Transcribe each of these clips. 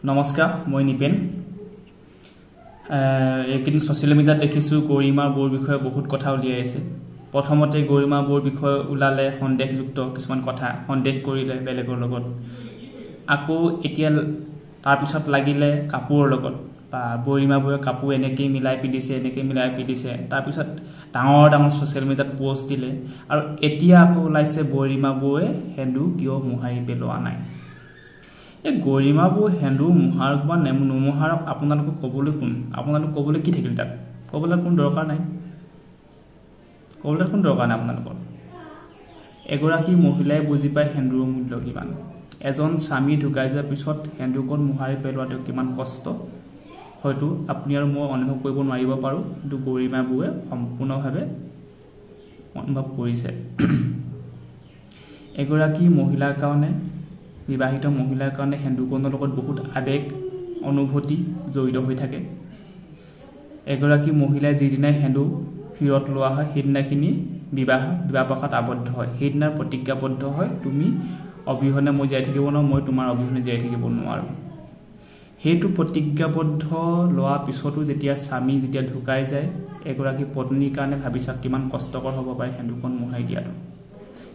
নমস্কাৰ মই নিপেন এইকেদিন সোশ্যাল মিডিয়াত দেখিছো গৰিমা বৌৰ বিষয়ে বহুত কথা উলিয়াই আছে প্ৰথমতে গৰিমা বৌৰ বিষয়ে উলালে সন্দেহযুক্ত কিছুমান কথা সন্দেহ কৰিলে বেলেগৰ লগত আকৌ এতিয়া তাৰ পিছত লাগিলে কাপোৰৰ লগত বা গৰিমা বৌৰ কাপোৰ এনেকৈ মিলাই পিদিছে তাৰ পিছত ডাঙৰ সোশ্যাল মিডিয়াত পোষ্ট দিলে আৰু এতিয়া আকৌ ওলাইছে গৰিমা বৌয়ে হেন্দু কিয় মুহাৰি পেলোৱা নাই এই গৰিমা বৌ হেন্দু মুহাৰক বা নুমুহাৰক আপোনালোক ক'বলৈ কোন আপোনালোক ক'বলৈ কি থাকিল তাত ক'বলৈ কোন দৰকাৰ নাই আপোনালোকৰ এগৰাকী মহিলাই বুজি পায় হেন্দুৰ মূল্য কিমান এজন স্বামী ঢুকাই যোৱাৰ পিছত হেন্দুকন মুহাৰি পেলোৱাটো কিমান কষ্ট হয়তো আপুনি আৰু মই অনুভৱ কৰিব নোৱাৰিব পাৰোঁ কিন্তু গৰিমা বৌয়ে সম্পূৰ্ণভাৱে অনুভৱ কৰিছে এগৰাকী মহিলাৰ কাৰণে বিবাহিত মহিলাৰ কাৰণে হেন্দুকনৰ লগত বহুত আবেগ অনুভূতি জড়িত হৈ থাকে এগৰাকী মহিলাই যিদিনাই হেন্দু হিৰত লোৱা হয় সেইদিনাখিনি বিবাহপাশত আবদ্ধ হয় সেইদিনা প্ৰতিজ্ঞাবদ্ধ হয় তুমি অবিহনে মই জীয়াই থাকিব নোৱাৰো মই তোমাৰ অবিহনে জীয়াই থাকিব নোৱাৰো হেতু প্ৰতিজ্ঞাবদ্ধ লোৱা পিছতো যেতিয়া স্বামী যেতিয়া ঢুকাই যায় এগৰাকী পত্নীৰ কাৰণে ভাবিছা কিমান কষ্টকৰ হ'ব পাৰে হেন্দুকন মুহাই দিয়াটো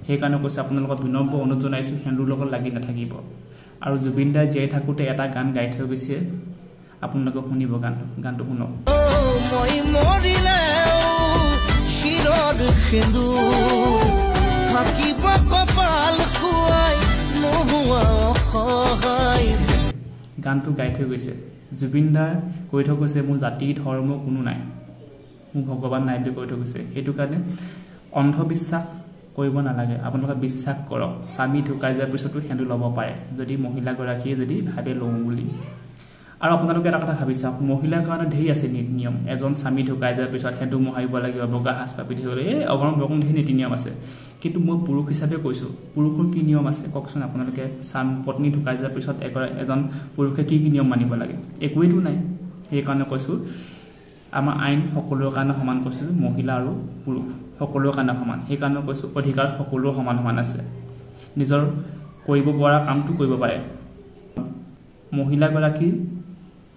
সেইকাৰণে কৈছে আপোনালোকক বিনম্ৰ অনুৰোধ জনাইছো হেন্দুৰ লগত লাগি নাথাকিব আৰু জুবিন দাই জীয়াই থাকোতে এটা গান গাই থৈ গৈছে আপোনালোকে শুনিব গানটো শুনক মই মৰিলে শিৰৰ হেন্দু থাকিব কপাল খুৱাই নোহোৱা সহায় গানটো গাই থৈ গৈছে জুবিন দাই কৈ থৈ গৈছে মোৰ জাতি ধৰ্ম কোনো নাই মোৰ ভগৱান নাই বুলি কৈ থৈ গৈছে সেইটো কাৰণে অন্ধবিশ্বাস কৰিব নালাগে আপোনালোকে বিশ্বাস কৰক স্বামী ঢুকাই যোৱাৰ পিছতো হেন্দু ল'ব পাৰে যদি মহিলাগৰাকীয়ে যদি ভাবে লওঁ বুলি আৰু আপোনালোকে এটা কথা ভাবি চাওক মহিলাৰ কাৰণে ঢেৰ আছে নীতি নিয়ম এজন স্বামী ঢুকাই যোৱাৰ পিছত হেন্দু মুহাৰিব লাগিব বগা সাজ পাপি ধৰিলে এই অগৰম বগম ঢেৰ নীতি নিয়ম আছে কিন্তু মই পুৰুষ হিচাপে কৈছোঁ পুৰুষৰ কি নিয়ম আছে কওকচোন আপোনালোকে পত্নী ঢুকাই যোৱাৰ পিছত এজন পুৰুষে কি নিয়ম মানিব লাগে একোৱেইতো নাই সেইকাৰণে কৈছোঁ আমাৰ আইন সকলোৰে কাৰণে সমান কৈছোঁ মহিলা আৰু পুৰুষ সকলোৰে কাৰণে সমান সেইকাৰণে কৈছোঁ অধিকাৰ সকলোৰে সমান আছে নিজৰ কৰিব পৰা কামটো কৰিব পাৰে মহিলাগৰাকী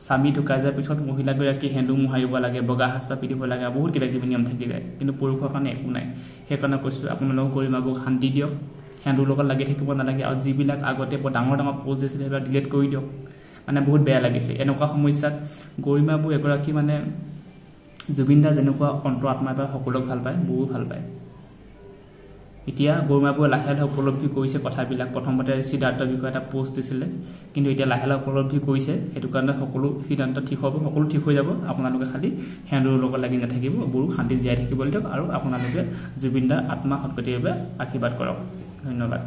স্বামী ঢুকাই যোৱাৰ পিছত মহিলাগৰাকী হেন্দু মুহাৰিব লাগে বগা সাজ পাপি দিব লাগে বহুত কিবা নিয়ম থাকি যায় কিন্তু পুৰুষৰ কাৰণে একো নাই সেইকাৰণে কৈছোঁ আপোনালোকক গৰিমা বৌক শান্তি দিয়ক হেন্দুৰ লগত লাগি থাকিব নালাগে আৰু যিবিলাক আগতে বৰ ডাঙৰ পোষ্ট দিছিলে সেইবিলাক ডিলিট কৰি দিয়ক মানে বহুত বেয়া লাগিছে এনেকুৱা সমস্যাত গৰিমা বৌ এগৰাকী মানে জুবিন দা যেনেকুৱা অন্তৰ আত্মাৰ পৰা সকলোক ভাল পায় বৌও ভাল পায় এতিয়া গৰিমা বৌয়ে লাহে লাহে উপলব্ধি কৰিছে কথাবিলাক প্ৰথমতে সিদ্ধাৰ্থৰ বিষয়ে এটা পোষ্ট দিছিলে কিন্তু এতিয়া লাহে লাহে উপলব্ধি কৰিছে সেইটো কাৰণে সকলো সিদ্ধান্ত ঠিক হ'ব সকলো ঠিক হৈ যাব আপোনালোকে খালি হেন্দুৰ লগত লাগি নাথাকিব বৌক শান্তি জীয়াই থাকিবলৈ দিয়ক আৰু আপোনালোকে জুবিন দাৰ আত্মা সৎগতিৰ বাবে আশীৰ্বাদ কৰক ধন্যবাদ